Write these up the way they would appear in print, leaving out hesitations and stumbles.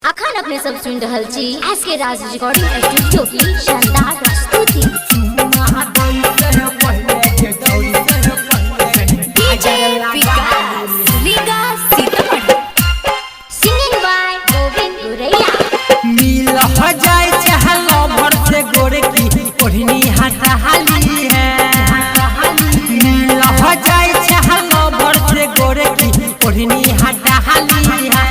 अखन अपने सब सुन रहल छी एसके राज रिकॉर्डिंग स्टूडियो की शानदार प्रस्तुति। डीजे विकास लीगा सीतामढ़ी सिंगिंग बाय गोविंद गुरैया। मिल हो जाए चहलो भर से गोरे की ओढ़नी हटा हाली है। मिल हो जाए चहलो भर से गोरे की ओढ़नी हटा हाली है।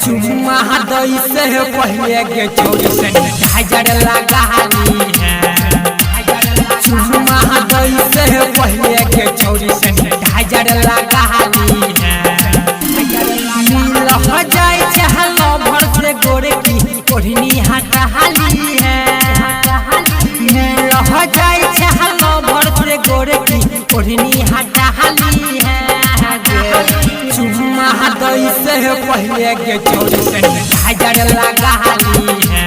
चुम्मा दई से पहले के चोरी से हजार लगा हाली है। चुम्मा दई से पहले के चोरी से हजार लगा हाली है। मिल हो जाए चहलो भर से गोरे की ओढ़नी हटा हाली है। मिल हो जाए चहलो भर से गोरे की ओढ़नी हटा हाली है। चुम्मा दई से पहले के चोरी से हजार लगा हाली है।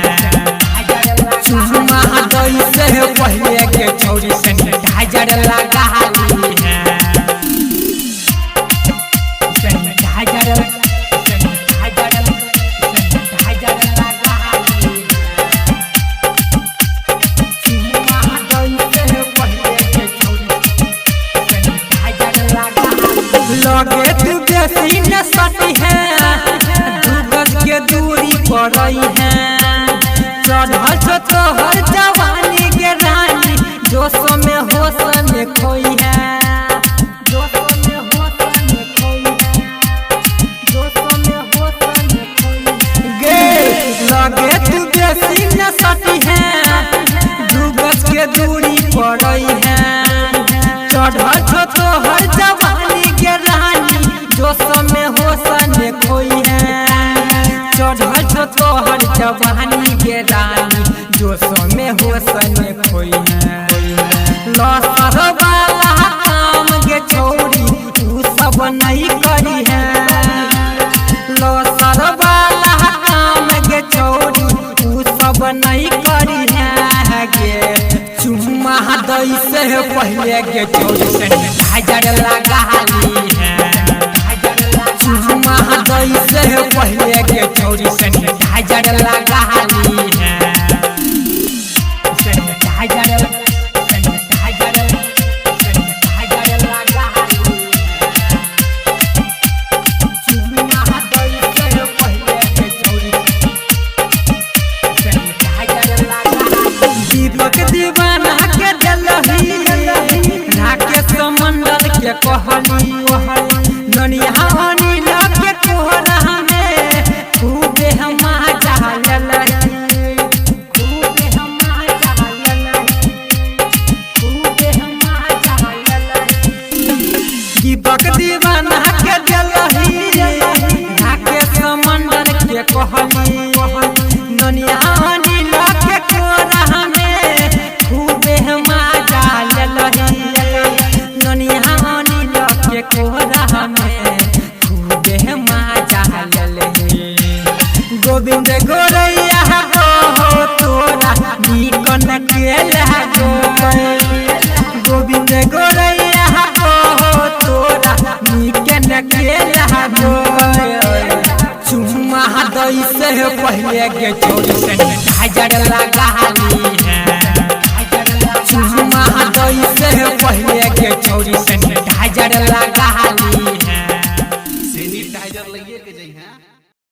चुम्मा दई से पहले के चोरी से हजार लगा हाली है। लगे तू बेसी न सटी है, दू गज के दूरी पड़ई है। चढ़ल छो तोहर जवानी के रानी, जोश में होश में खोई है। जोश में होश में खोई है। जोश में होश में खोई है। गे लगे तू बेसी न सटी है, दू गज के दूरी पड़ई है। चढ़ल छो तोहर जवानी के रानी, जोश में होश में खोई है। चढ़ल छो तोहर जवानी के रानी, जोश में होश में खोई है। लसर वाला काम के छोड़ी तू सब नहीं करी है। लसर वाला काम के छोड़ी तू सब नहीं करी है। गे चुम्मा दई से पहले के चोरी से हजार लगा हाली है। चुम्मा दई से पहले के चोरी से हजार लगा हाली है। दीपक दीवाना के दिलही राकेश मंडल के कहली, ननिया अनिल के कोहरा में खूबे हम जाललही। खूबे हम जाललही। खूबे हम जाललही। दीपक दीवाना के दिलही राकेश मंडल के कहली, ननिया अनिल के कोहरा में खूबे हम जाललही। ननिया अनिल के कोहरा में खूबे हम जाललही। गोविंद गोरैया हो तोरा निकन के लागो। गोविंद गोरैया हो तोरा निकन के लागो। चुम्मा दई से पहले के चोरी से हजार लगा हाली है। चुम्मा दई से पहले के चोरी से हजार लगा हाली।